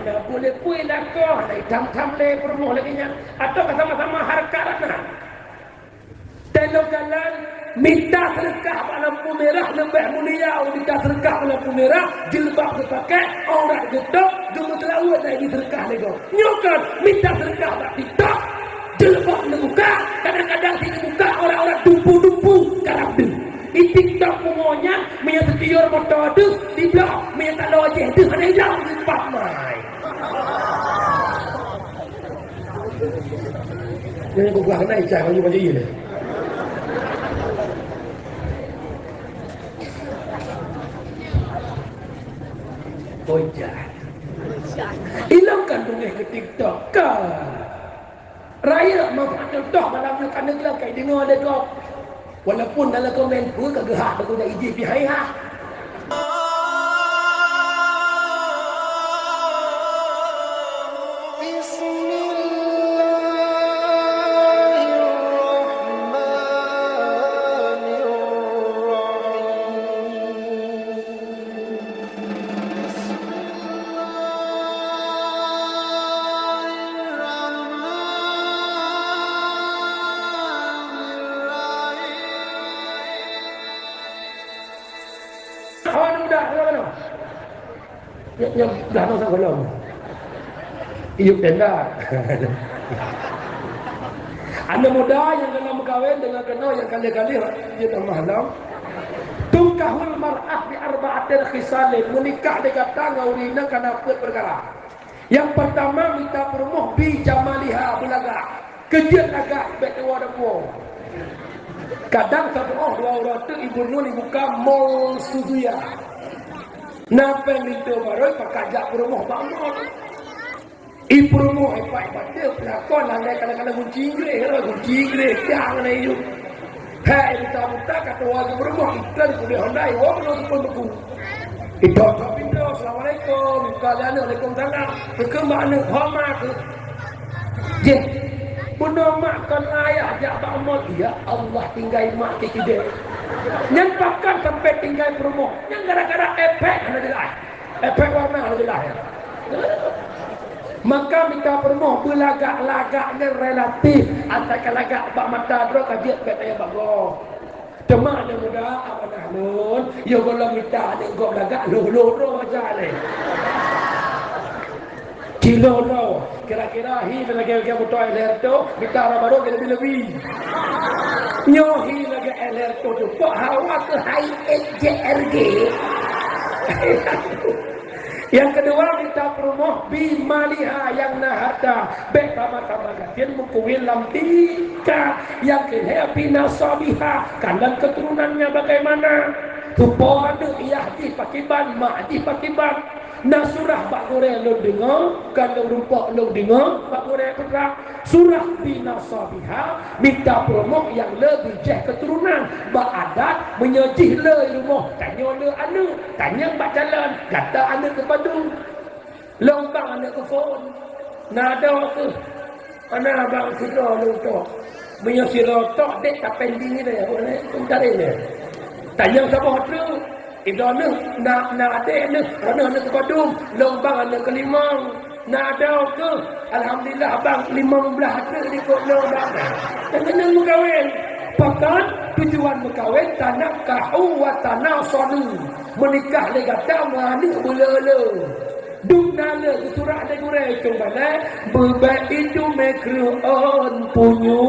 mana boleh kuih lakoh nak hitam-hitam le permuh lagi nya atau sama-sama harkat nak telokalan minta sedekah pada lampu merah lebih mulia minta sedekah pada lampu merah jilbab dipakai aurat getok dulu terawat nak ini sedekah lego nyokan minta sedekah tak TikTok jilbab dibuka kadang-kadang sini buka orang-orang dumpu-dumpu karabdu di TikTok semuanya menyata tiur motor tu di blog menyata lojeh tu ada hilang di tempat mai jadi aku buat naik cah baju macam ini Ojat hilangkan dunia ke TikTok kan raya manfaat contoh malam ni kena gelakai dengar dia kau walaupun dalam komen pun kegehak aku dah izin pihai ha yang dah nak belum hidup tenda anak muda yang dalam kahwin dengan kena yang kali-kali dia tak malam tungkahul mar'ah bi arba'atin khisalin menikah dia kata ngaurina kana perkara yang pertama minta perumuh bi jamaliha belaga kejut agak betua depo kadang satu dua orang tu ibu nun buka mall Suzuya napa itu baru pakajak perumuh bangun iperumu ipai batil pelakon landai kadang-kadang kunci Inggeris jangan itu hai minta kata warga perumuh iklan kuliah Hyundai wong belum pun beku itu tak pindah assalamualaikum kalian waalaikumsalam kekembang hormat je bunuh makan ayah jak bakmol ya Allah tinggal mak kita nyampakan sampai tinggal perumuh yang gara-gara efek efek warna lebih lahir maka minta perumuh belagak-lagaknya relatif antara lagak bak mata dro kajian betaya bago cuma ada muda apa dah nun yo kalau minta ada gok lagak lo aja le kilo lo kira-kira hi lagi butuh air tu minta baru lebih nyohi lagi air tu kok hawa ke high JRG yang kedua minta perumuh bimaliha yang nahata baik sama-sama gatian mukuwin lamtika yang kena binasabiha kandang keturunannya bagaimana tupo ada iyahdi pakiban ma'di pakiban nasurah bak goreng lo dengar kalau rupa lo dengar bak goreng perak surah binasabiha minta perumuh yang lebih jah keturunan bak adat menyejih le rumah tanya le anu tanya bak jalan kata anu ke padu lombang anu ke phone nada ke mana abang siro lo tok menyesiro tok dek tak pending ni dia boleh bentar ni tanya siapa tu idana nak ada ni mana anu ke padu lombang anu ke limang nada ke alhamdulillah abang 15 tu di kok lombang tenang mengawin pakat tujuan berkahwin tanah kahu wa tanah sonu menikah le kata mana bela-bela duk nala surah le gure kembali bebat itu mekruon punyu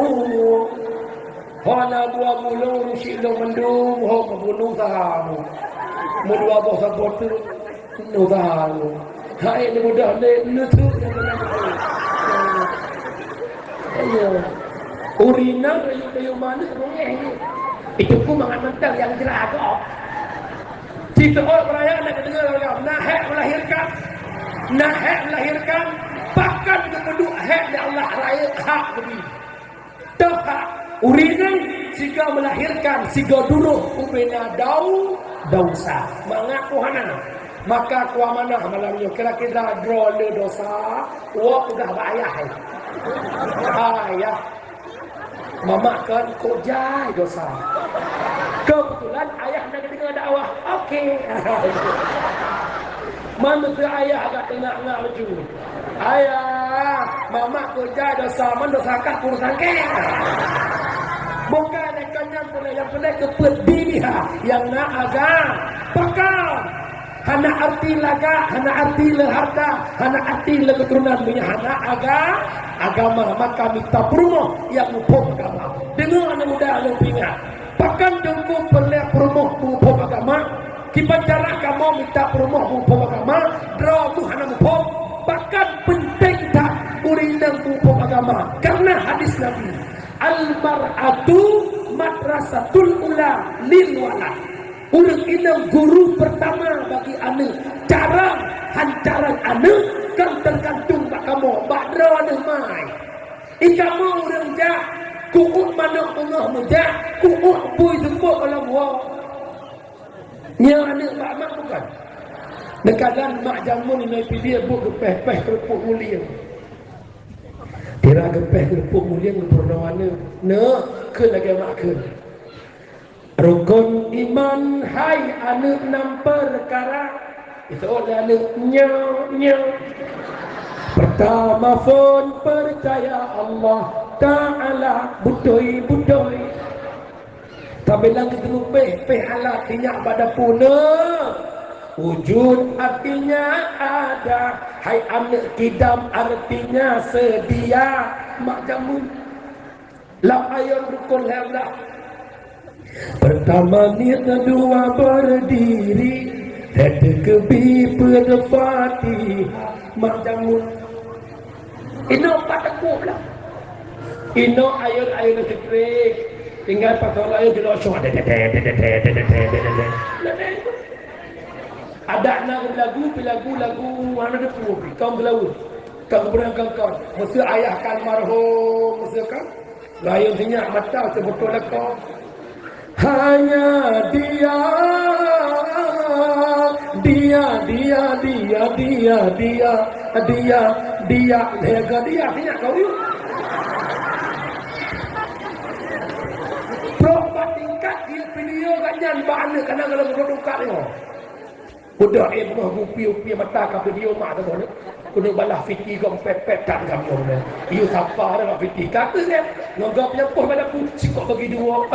hana dua bulu si lo mendung ho membunuh tahamu mudua bos sabot tu no tahamu hai ni mudah le nutu ayo urina kayu mana rongeng itu pun mangan mentah yang jelas kok jika orang perayaan nak dengar orang nahek melahirkan bahkan kedua hak yang Allah raya hak beri tak urina jika melahirkan siga duruh ubena dausa mengaku hana maka kuah mana malamnya kira-kira draw le dosa wak dah bayar ayah mama kan kok jai dosa kebetulan ayah nak dengar dakwah okey Mana tu ayah agak tengah-tengah lucu. Ayah, mama kerja dosa man dosa kak urusan ke. Bukan yang pula yang pula kepet dia yang nak agak pakal. Hana arti laga, hana arti leharta, hana arti keturunan punya hana agama. Maka minta promo yang upom agama. Dengar anak muda yang pingat. Bahkan jengku perlu promo upom agama. Kita cara kamu minta promo upom agama. Draw tu hana upom. Bahkan penting tak urindang upom agama. Karena hadis Nabi. Al-mar'atu madrasatul ula lil walad. Urang ini guru pertama bagi anak. Cara hancaran anak kan tergantung bak kamu. Bak dra anak mai. Ikamu urang jak kuuk manuk tengah mejak, kuuk bui tembok dalam wang. Nya anak bak mak bukan. Nekadang mak jamun ni dia buk gepeh-peh kerupuk mulia. Tira gepeh kerupuk mulia berdoa ne ke lagi mak ke. Rukun iman hai anak 6 perkara. Itu oleh anak nyo. Pertama pun percaya Allah Ta'ala budoi. Tapi lang ketemu peh Allah tinyak pada puna. Wujud artinya ada. Hai anak kidam artinya sedia. Mak jamun lam ayat rukun herlah. Pertama niat dua berdiri, terkebi berdefati mak jamun. Ino pataku lah. Ino ayat sekrik. Tinggal pasal ayat di luar syurga. Ada nak lagu mana ada pun. Kau berlagu. Kau berangkat kau. Masa ayah kan marhum, masa kan. Lain sinyak mata sebetul kau. Hanya dia lega dia punya kau yuk. Berapa tingkat dia video ganyan bana kana kalau berdukat ni. Budak buah upi mata ka video mak tu ni. Kuno balah fiti kau pepet tak kamu ni. Iu siapa dah fiti kata ni. Ngagap yang poh pada pun sikok bagi dua.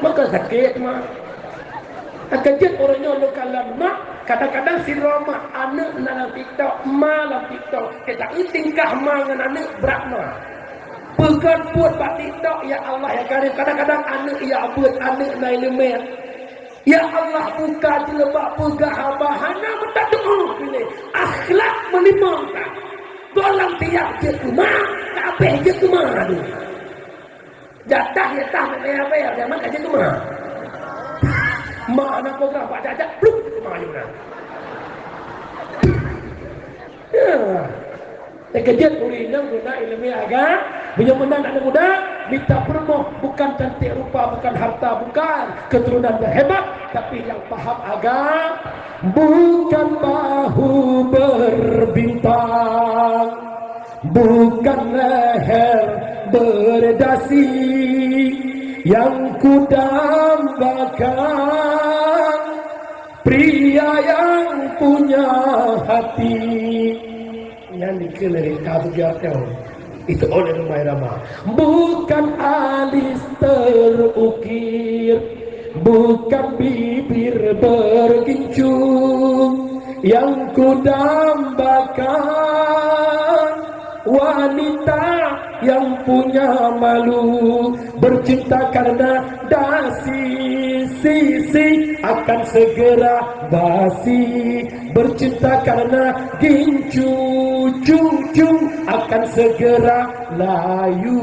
Maka sakit mak. Kejut orangnya lokalan mak. Kadang-kadang si Roma anak dalam TikTok, ma dalam TikTok. Kita tingkah ma dengan anak berat ma. Pekan buat pak TikTok ya Allah ya karim. Kadang-kadang anak ya buat anak naik lemah. Ya Allah buka jelebak pegah bahana minta doa pilih. Akhlak melimang tak. Golang tiap je kumah, kabeh je kumah tu. Jatah ya tah apa ya zaman aja kumah. Mak nak program pak jajak pluk kumah juga. Ya. Terkejut urinang guna ilmu agama. Bila menang anak muda, minta promo bukan cantik rupa, bukan harta, bukan keturunan berhebat, tapi yang paham agama, bukan bahu berbintang, bukan leher berdasi, yang kudambakan pria yang punya hati. Yang dikeliling kabut jatuh. Itu oleh Rumah Irama. Bukan alis terukir, bukan bibir bergincung, yang kudambakan wanita yang punya malu, bercinta karena dasi, sisi akan segera basi, bercinta karena gincu, cucu akan segera layu.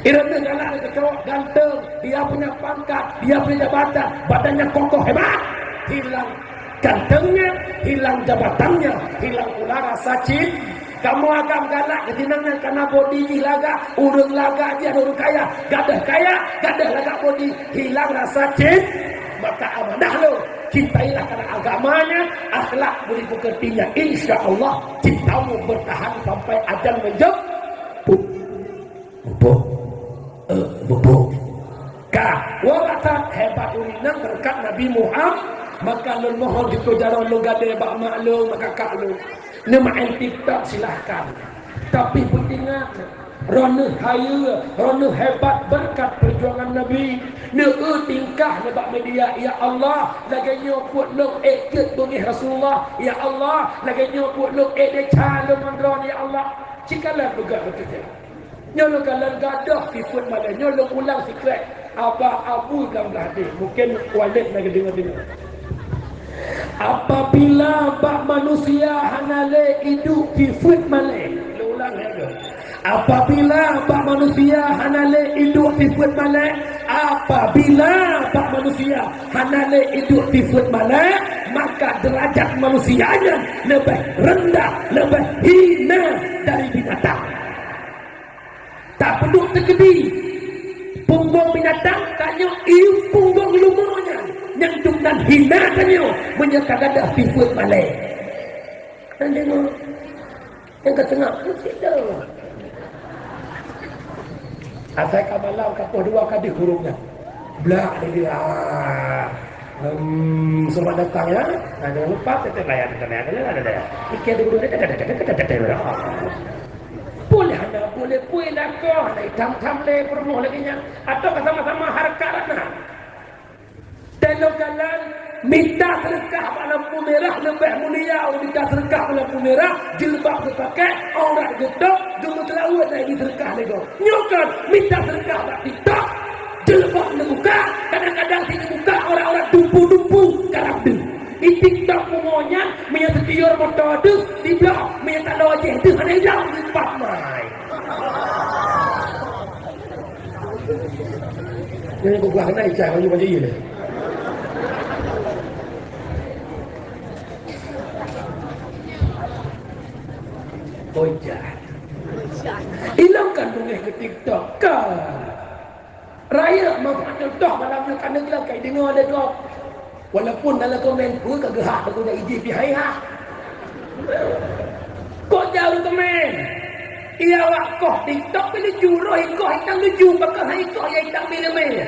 Irama galak ada cowok ganteng, dia punya pangkat, dia punya jabatan, badannya kokoh hebat, hilang gantengnya, hilang jabatannya, hilang pula rasa cinta. Kamu agam galak ketinangan karena body laga, urang laga dia urang kaya, gadah laga body, hilang rasa cinta. Maka amanah lo, cintailah karena agamanya, akhlak boleh bekertinya. Insya Allah cintamu bertahan sampai ajal menjemput. Bubuk. Ka, wala hebat urinang berkat Nabi Muhammad. Maka lu mohon dikojaran lu gade bak mak lu maka kak lu ne main TikTok silahkan, tapi pentingat rona haya rona hebat berkat perjuangan Nabi ne tingkah ne bak media. Ya Allah laganya buat lu ikut bunyi Rasulullah. Ya Allah laganya buat lu deca lu mandron. Ya Allah cikalah juga begitu nyolo kalan gadah pifut malah nyolo ulang sikret apa abu kang hadir mungkin walid nak dengar. Apabila bak manusia hanale hidup pifut malah ulang lagi. Apabila bak manusia hanale hidup pifut malah, apabila bak manusia hanale hidup pifut malah, maka derajat manusianya lebih rendah, lebih hina dari binatang. Tak perlu tergedi punggung binatang tanya iu punggung lumurnya yang dan hina tanya menyeka gadah pifut malai dan tengok yang ke tengah tidak asal malam kapuh dua kali hurufnya belak dia selamat datang ya jangan lupa tetap layan ada ikan dulu boleh anda boleh puih lah kau tam le permoh lagi nya atau sama-sama harkat na telogalan minta sedekah lampu merah lebih mulia minta sedekah lampu merah jilbab dipakai aurat gedok dulu terawat lagi sedekah lego nyokan minta sedekah tak tidak jilbab dibuka kadang-kadang dibuka orang-orang dumpu-dumpu karabdu TikTok semuanya menyata tiur motor tu di blok menyata lojeh tu ada hilang di tempat mai ini aku buat naik cah macam ni le ojah hilangkan dungeh ke TikTok kan raya manfaat contoh malam ni kena gelap kai dengar dia kau walaupun dalam komen pun kegehak aku dah ijib di hayah kau jauh komen ia wakoh TikTok bila juruh ikoh hitang luju bakal ikoh yang hitang bila-bila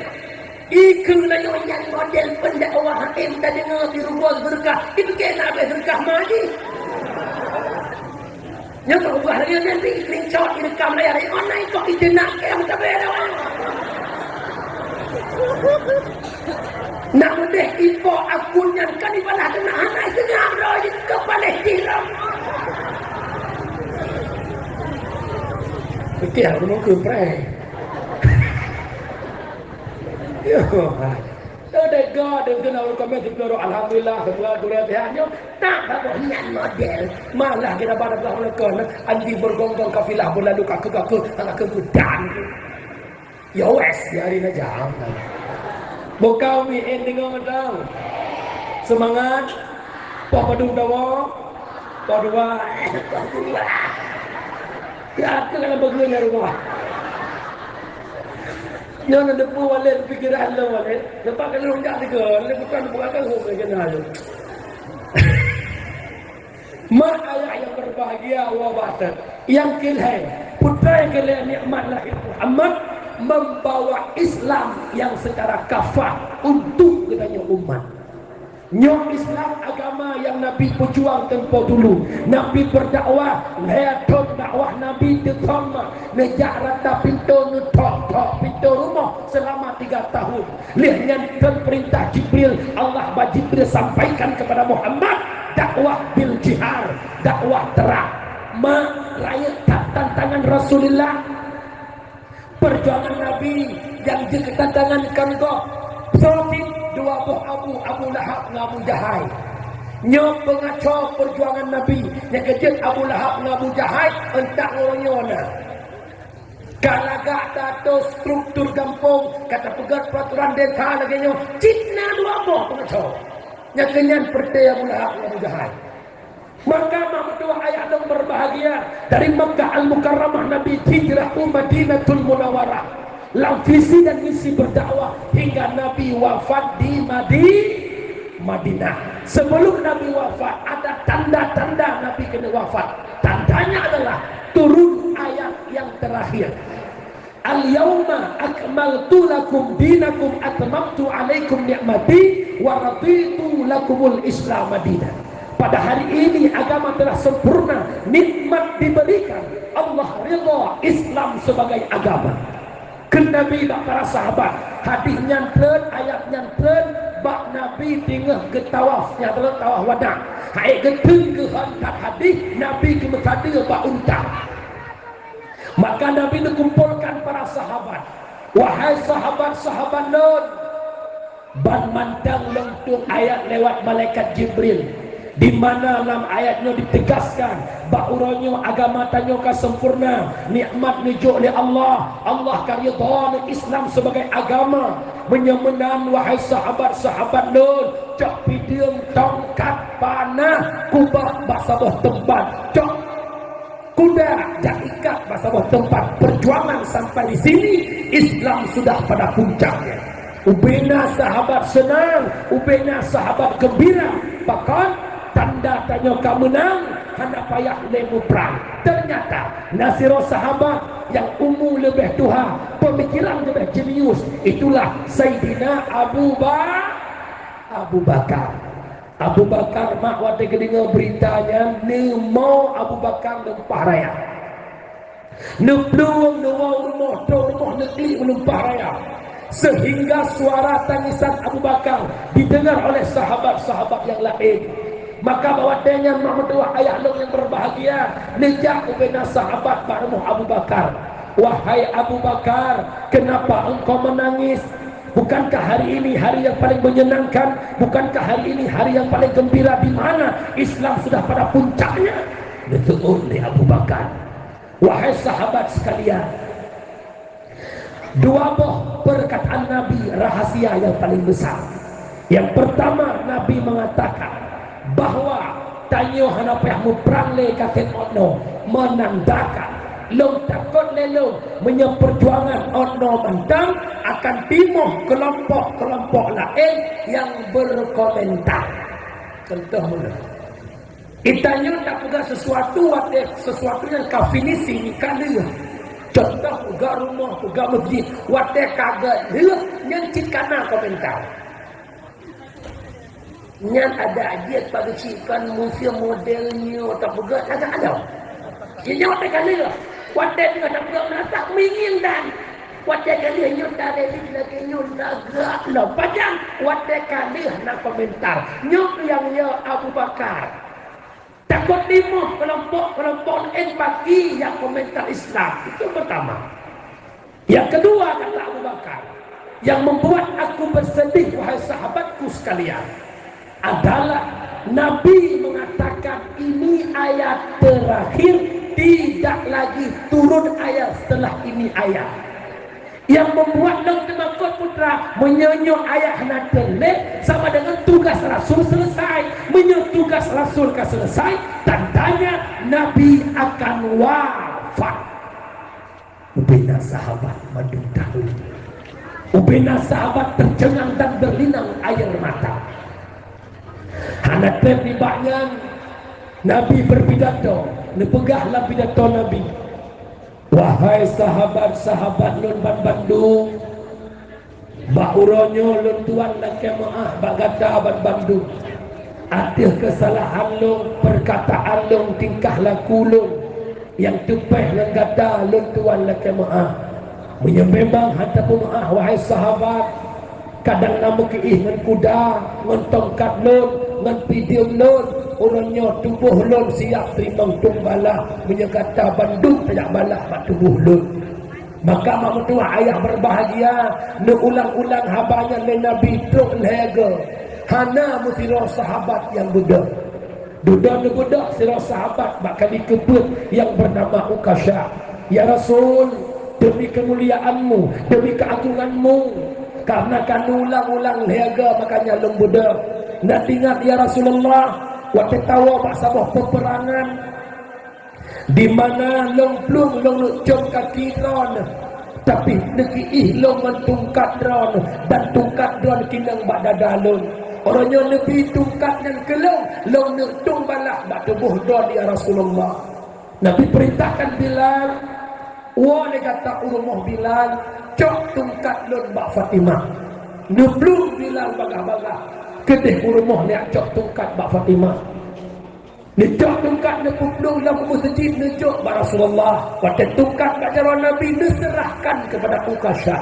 iku lah yang model pendakwah hakim dah dengar di rumah berkah itu kena habis berkah maju yang kau buat hari nanti screenshot direkam layar mana ikoh itu nak yang tak beda nak mendeh ipo akunnya kan ibalah kena anak senyap roh ke Palestina fikir aku mau ke pray yo ada God yang kena komen di peluru alhamdulillah semua dunia bihannya tak banyak model malah kita pada belakang lekon andi bergonggong kafilah berlalu kaku-kaku anak kemudan ya wes hari na jam Bokau weekend tengok tau. Semangat. Pak padung dawa. Pak dua. Ya aku kalau berguna rumah. Nyonya depu walet pikiran lo walet. Lepas kalau enggak tiga, bukan hukum kenal. Mak ayah yang berbahagia wabatan. Yang kilhai. Putra yang kilhai nikmat lahir Muhammad membawa Islam yang secara kafah untuk katanya umat. Nyok Islam agama yang Nabi berjuang tempoh dulu. Nabi berdakwah, lihat dakwah Nabi ditama, nejak rata pintu nutok pintu rumah selama 3 tahun. Lihat perintah Jibril, Allah Jibril sampaikan kepada Muhammad dakwah bil jihar, dakwah terang. Rakyat tantangan Rasulullah perjuangan Nabi yang juga tantangan kanggo Sofit dua buah Abu Lahab dengan Abu Jahal nyok pengacau perjuangan Nabi yang kejut Abu Lahab dengan Abu Jahal entah orangnya kalagak tato struktur kampung kata pegat peraturan desa lagi nyok citna dua buah pengacau yang kenyan percaya Abu Lahab dengan Abu Jahal. Maka berdua ayat yang berbahagia dari Makkah Al-Mukarramah Nabi hijrah ke Madinatul Munawwarah. Dalam visi dan misi berdakwah hingga Nabi wafat di Madinah. Sebelum Nabi wafat ada tanda-tanda Nabi kena wafat. Tandanya adalah turun ayat yang terakhir. al-yauma akmaltu lakum dinakum atmamtu alaikum ni'mati wa raditu lakumul Islam madinah. Pada hari ini agama telah sempurna, nikmat diberikan, Allah ridha Islam sebagai agama. Nabi bak para sahabat hadis nyantren, ayat nyantren, bak Nabi tengah ke tawaf, nyantren tawaf wada. Hai geteng ke hantar hadis Nabi ke berkata bak unta. Maka Nabi kumpulkan para sahabat. Wahai sahabat-sahabat nun, ban mantang lentung ayat lewat malaikat Jibril, di mana dalam ayatnya ditegaskan bahawa agama tanyo ka sempurna, nikmat nujuk oleh Allah. Allah kan ridha Islam sebagai agama. Menyemenan wahai sahabat-sahabat nun, cok pidiem tongkat panah kubah basabah tempat, cok kuda jak ikat basabah tempat. Perjuangan sampai di sini Islam sudah pada puncaknya. Ubena sahabat senang, ubena sahabat gembira, bahkan tanda tanya kau menang, hendak payah lemu perang. Ternyata nasiro sahabat yang umur lebih tua, pemikiran lebih jenius, itulah Sayyidina Abu Bakar. Abu Bakar mak waktu kedengar beritanya, nemo Abu Bakar lempah raya. Nepluang nawau rumah negeri melempah raya. Sehingga suara tangisan Abu Bakar didengar oleh sahabat-sahabat yang lain. Maka bawadanya Muhammadullah ayah long yang berbahagia, nejak ubena sahabat baremu Abu Bakar. Wahai Abu Bakar, kenapa engkau menangis? Bukankah hari ini hari yang paling menyenangkan? Bukankah hari ini hari yang paling gembira, di mana Islam sudah pada puncaknya? Betul oleh Abu Bakar. Wahai sahabat sekalian, dua buah perkataan Nabi rahasia yang paling besar. Yang pertama, Nabi mengatakan bahwa tanyo hanapayahmu perang le katen ono menandakan long takut lelong menyeperjuangan ono mentang akan timuh kelompok-kelompok lain yang berkomentar. Contoh mana? Itanya tak pegang sesuatu yang kafinisi ni kali. Contoh pegang rumah, pegang masjid, wate kaget dia yang cikana komentar. Nyan ada ajiat pada cikan museum modelnya tak pegang agak ada. Dia wate kali lah. Wate juga tak pegang merasa mingin dan wate kali nyut dari lagi nyut agak lah. Padang wate kali nak komentar. Nyut yang ya Abu Bakar. Takut timuh kelompok empati yang komentar Islam. Itu pertama. Yang kedua, kata Abu Bakar, yang membuat aku bersedih wahai sahabatku sekalian, adalah Nabi mengatakan ini ayat terakhir, tidak lagi turun ayat setelah ini ayat. Yang membuat Long Temakut Putra menyonyok ayat hendak telek sama dengan tugas Rasul selesai. Menyonyok tugas Rasul selesai, tandanya Nabi akan wafat. Ubena sahabat mandung tahu. Ubena sahabat tercengang dan berlinang air mata. Hendak tibanya Nabi berpidato, nepegahlah pidato Nabi. Wahai sahabat-sahabat lun Bandung, bauronyo lun tuan laki maaf bagata Bandung. Ada kesalahan lun, perkataan lun, tingkah laku lun yang tepeh dan gata lun tuan laki maaf. Menyembang hantar maaf wahai sahabat. Kadang nama keih ngan kuda, ngan tongkat lun, ngan pidium lun, orangnya tubuh lun siap terima tumbala, menyegata Bandung tidak balah mak tubuh lun. Maka mak tua ayah berbahagia, ne ulang-ulang habanya le Nabi truk lega. Hana musiro sahabat yang budak. Duda ne budak siro sahabat bakal dikebut yang bernama Ukasha. Ya Rasul, demi kemuliaanmu, demi keagunganmu, karena kan ulang-ulang lega makanya long budak. Nak ingat ya Rasulullah, waktu tahu sabah peperangan di mana long plung long jom kaki dron, tapi negeri long mentungkat dron dan tungkat dron kinang bak dadalun. Orangnya lebih tungkat yang kelong long tung balah bak tubuh dron ya Rasulullah. Nabi perintahkan bilang, Wa ni kata rumah Bilal, cok tungkat lon Mbak Fatimah. Neblung Bilal bagah-bagah. Kedih rumah ni cok tungkat Mbak Fatimah. Ni cok tungkat ni puplung dalam masjid ni cok Mbak Rasulullah. Waktu tungkat kat jalan Nabi ni serahkan kepada Ukasha.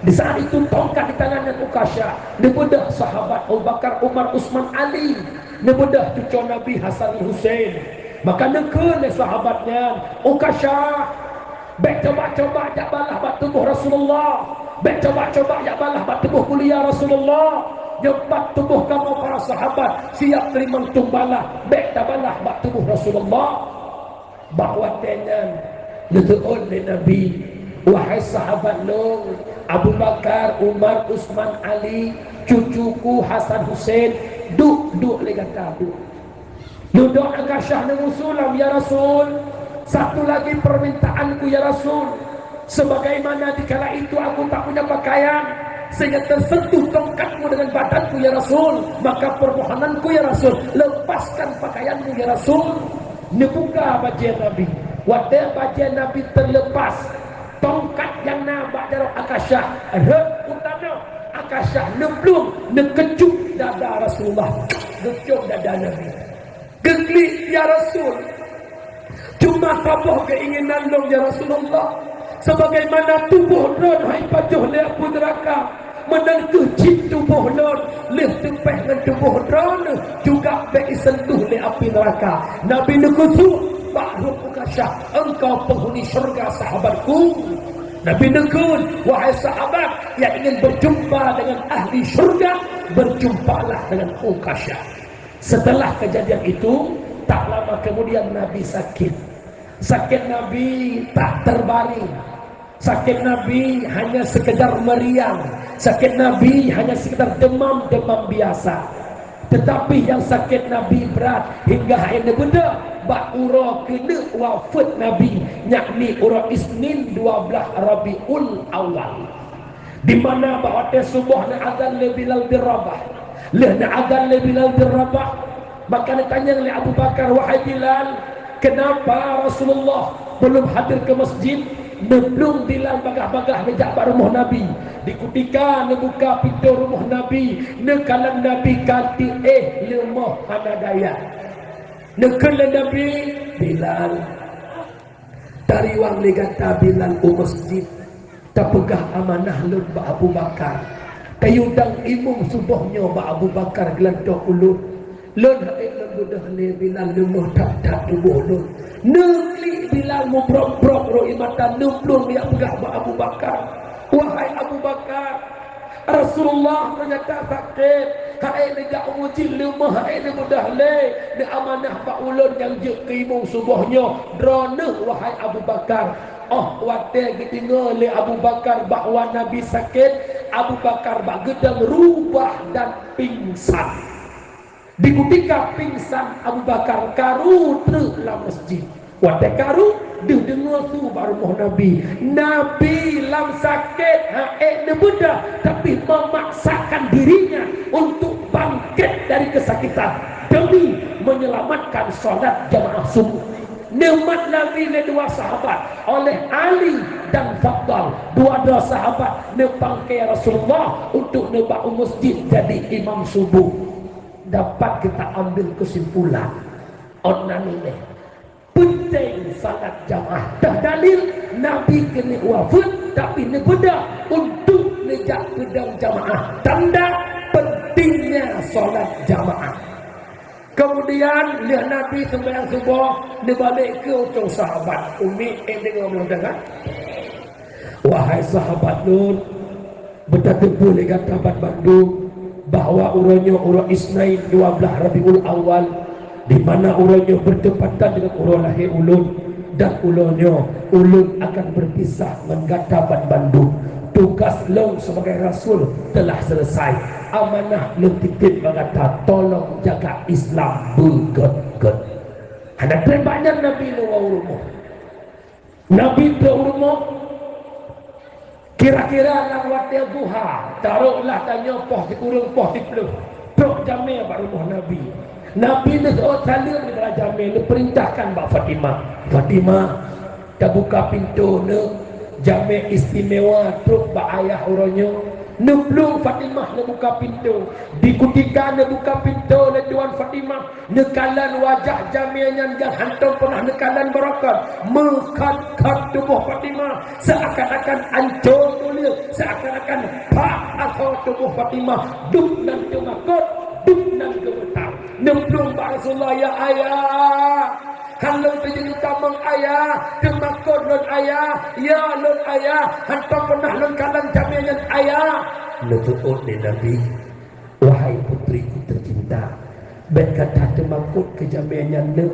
Di saat itu tongkat di tangannya Ukasha. Dia bedah sahabat Abu Bakar, Umar, Utsman, Ali. Dia bedah cucu Nabi Hasan Hussein. Maka nekun sahabatnya Ukasha. Baik coba-coba jak balah bat tubuh Rasulullah. Baik coba-coba jak balah bat tubuh kuliah Rasulullah. Jempat tubuh kamu para sahabat siap terima tumbalah. Baik tak balah bat tubuh Rasulullah. Bahawa tenyan letu'un di Nabi. Wahai sahabat Nur, Abu Bakar, Umar, Utsman, Ali, cucuku Hasan Hussein, duk le kata duk. Duduk Akasyah dengan Rasulullah, ya Rasul. Satu lagi permintaanku ya Rasul. Sebagaimana dikala itu aku tak punya pakaian, sehingga tersentuh tongkatmu dengan badanku ya Rasul, maka permohonanku ya Rasul, lepaskan pakaianmu ya Rasul. Dibuka baju Nabi. Waktu baju Nabi terlepas, tongkat yang nampak dari Akasyah, utama Akasyah neblung nekecup dada Rasulullah, kecup dada Nabi. Geglik ya Rasul, cuma kabah keinginan dong ya Rasulullah. Sebagaimana tubuh non hai pajuh le putraka, menentu cip tubuh non le tempeh dengan tubuh non juga baik sentuh le api neraka. Nabi nekutu bahruk Ukasha, engkau penghuni syurga sahabatku. Nabi nekun, wahai sahabat yang ingin berjumpa dengan ahli syurga, berjumpalah dengan Ukasha. Setelah kejadian itu, tak lama kemudian Nabi sakit. Sakit Nabi tak terbaring. Sakit Nabi hanya sekedar meriang. Sakit Nabi hanya sekedar demam-demam biasa. Tetapi yang sakit Nabi berat hingga hari benda bak ura kena wafat Nabi, yakni ura Isnin 12 Rabiul Awal, di mana bahawa subuh na azan le Bilal bin Rabah, le na azan le Bilal bin Rabah. Maka ditanya oleh Abu Bakar, wahai Bilal, kenapa Rasulullah belum hadir ke masjid? Belum Bilal bagah-bagah ngejak kat rumah Nabi. Di ketika buka pintu rumah Nabi, nekalan Nabi ganti lemah hanadaya. Nekalan Nabi Bilal dari wang legata Bilal masjid tak pegah amanah lun ba Abu Bakar. Kayudang imum subuhnya ba Abu Bakar gelantok ulun. Lun haik lun budah le Bilal lemah tak tubuh lun. Negli Bilal mubrok-brok roi mata nemplung yang pegah ba Abu Bakar. Wahai Abu Bakar, Rasulullah ternyata sakit. Hai lega uji lemah, hai mudah le. Di amanah pak ulun yang je keimung subuhnya. Drone wahai Abu Bakar. Oh wate gitingo le Abu Bakar bahawa Nabi sakit. Abu Bakar bak gedang rubah dan pingsan. Di ketika pingsan Abu Bakar karu dalam masjid. Wate karu dia dengar tu baru rumah Nabi. Nabi lam sakit dia benda, tapi memaksakan dirinya untuk bangkit dari kesakitan demi menyelamatkan solat jamaah subuh. Nikmat Nabi le dua sahabat oleh Ali dan Faddal, dua-dua sahabat nepangkai Rasulullah untuk nebak masjid jadi imam subuh. Dapat kita ambil kesimpulan onan ini penting salat jamaah. Dah dalil Nabi kena wafat tapi ni benda untuk nejak pedang jamaah, tanda pentingnya solat jamaah. Kemudian lihat Nabi sembahyang subuh, dia balik ke ucap sahabat Umi dengar dengar. Wahai sahabat Nur, bertemu dengan sahabat Bandung bahawa uranya urang Isnin 12 Rabiul Awal, di mana uranya bertepatan dengan urang lahir ulun, dan ulunnya ulun akan berpisah menggatapan Bandung. Tugas long sebagai Rasul telah selesai. Amanah long titip berkata tolong jaga Islam begot-got. Ada terbanyak Nabi luar rumah. Nabi ke rumah kira-kira lang waktu duha, taruhlah tanya poh di urung poh di peluh truk jamil kat rumah Nabi. Nabi ni seorang salim di dalam jamil, dia perintahkan Mbak Fatimah, terbuka pintu ne jame istimewa truk ba ayah uronyo neblung Fatimah ne buka pintu dikutika ne buka pintu le Tuan Fatimah nekalan wajah jamiannya yang hantam pernah nekalan barakat mengkat-kat tubuh Fatimah seakan-akan ancur tulis seakan-akan pak atau tubuh Fatimah duk nan kemakut duk nan kebetar neblung ba Rasulullah ya ayah kalau terjadi tamang ayah, kemakut lon ayah, ya lon ayah, hantar pernah lon kalan jaminan ayah. Letuut ni Nabi, wahai putriku tercinta, baik kata kemakut ke jaminan le,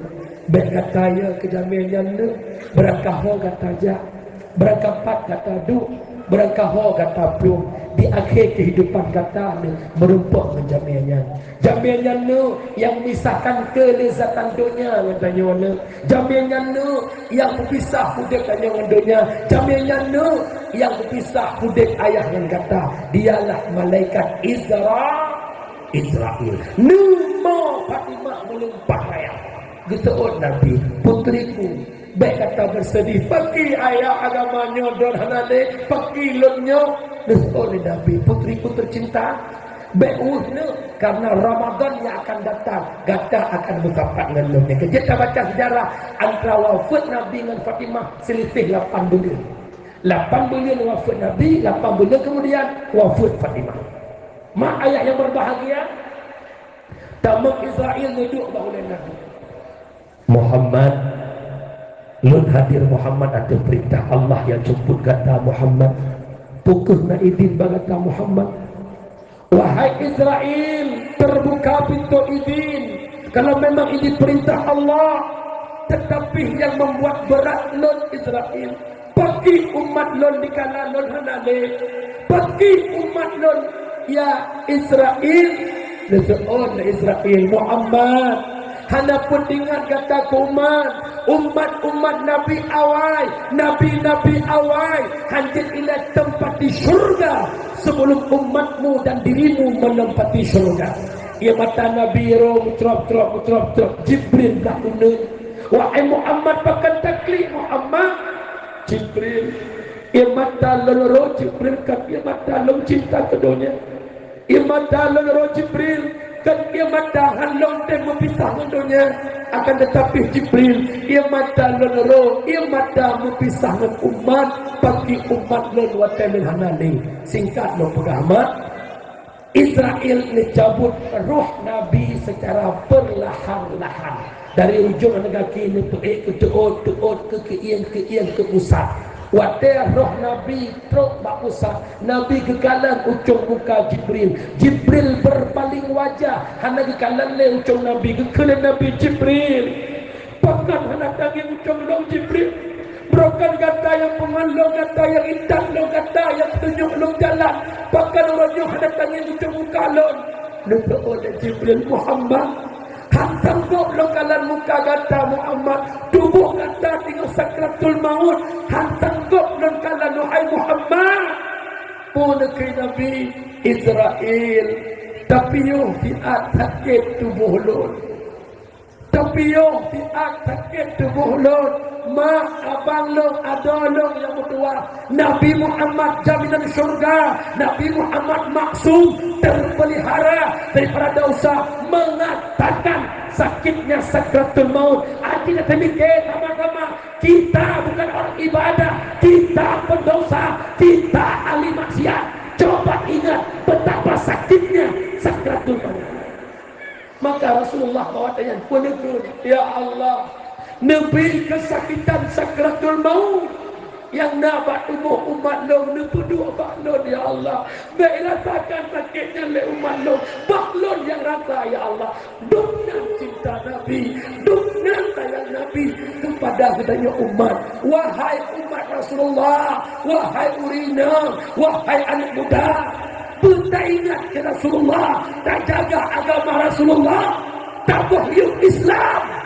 baik kata ya ke jaminan le, berangkah ho kata ja, berangkah pat kata du, berangkah ho kata plum. Di akhir kehidupan kata ni merumpuk menjamiannya. Jamiannya ni yang memisahkan kelezatan dunia katanya ni. Jamiannya ni yang berpisah hudek katanya dunia. Jamiannya ni yang berpisah hudek ayah yang kata dialah malaikat Israel. Numa Fatimah melumpat ayah. Geseut Nabi, putriku baik kata bersedih pergi ayah agamanya don hanale pergi lonyo oleh Nabi putriku tercinta baik karena Ramadan yang akan datang gata akan berkapat dengan lonyo kita baca sejarah antara wafat Nabi dengan Fatimah selisih 8 bulan 8 bulan wafat Nabi 8 bulan kemudian wafat Fatimah mak ayah yang berbahagia tamak Israel duduk oleh Nabi Muhammad lun hadir Muhammad ada perintah Allah yang jemput kata Muhammad pukul na idin bagata Muhammad wahai Israel terbuka pintu idin kalau memang ini perintah Allah tetapi yang membuat berat lun Israel pergi umat lun di kala lun hanale pergi umat lun ya Israel leseon Israel Muhammad hana pun ingat kata umat Nabi awal Nabi awal hanjit ila tempat di syurga sebelum umatmu dan dirimu menempati syurga ia mata Nabi mutrab Jibril dah undang wahai Muhammad pakai taklif Muhammad Jibril ia mata leloro Jibril kat ia mata lom cinta keduanya ia mata leloro Jibril kan ia mata halong dan memisah dunia akan tetapi Jibril ia mata lenero ia mata memisah umat bagi umat lon watamin hanali singkat lo pengamat Israel dicabut roh Nabi secara perlahan-lahan dari ujung negara kini ke tuut ke ian ke pusat wadah roh Nabi truk bak pusat Nabi kekalan ujung muka Jibril berpaling wajah hana kekalan le ujung Nabi kekalan Nabi Jibril pakan hana tangi ujung lo Jibril brokan kata yang pengalung kata yang indah lo kata yang tunjuk lo jalan pakan orang yang hana tangi ujung muka lo lupa oleh Jibril Muhammad hantam kok lo kalan muka kata Muhammad tubuh kata tinggal sakratul maut hantam kok lo kalan wahai Muhammad pun ke Nabi Israel tapi yo fiat sakit tubuh lo tapi yo fiat sakit tubuh lo mak abang lo ada lo yang berdua Nabi Muhammad jaminan syurga Nabi Muhammad maksum terpelihara daripada dosa mengatakan sakitnya sakratul maut artinya demikian sama-sama kita bukan orang ibadah kita pendosa kita ahli maksiat coba ingat betapa sakitnya sakratul maut maka Rasulullah bawa tanya ya Allah Nabi kesakitan sakratul maut yang nak tubuh umat lo nepedua baklon ya Allah baik rasakan sakitnya le umat lo baklon yang rasa ya Allah dunan cinta Nabi dunan sayang Nabi kepada katanya umat wahai umat Rasulullah wahai urina wahai anak muda kita ingat ke Rasulullah tak jaga agama Rasulullah tak bohyuk Islam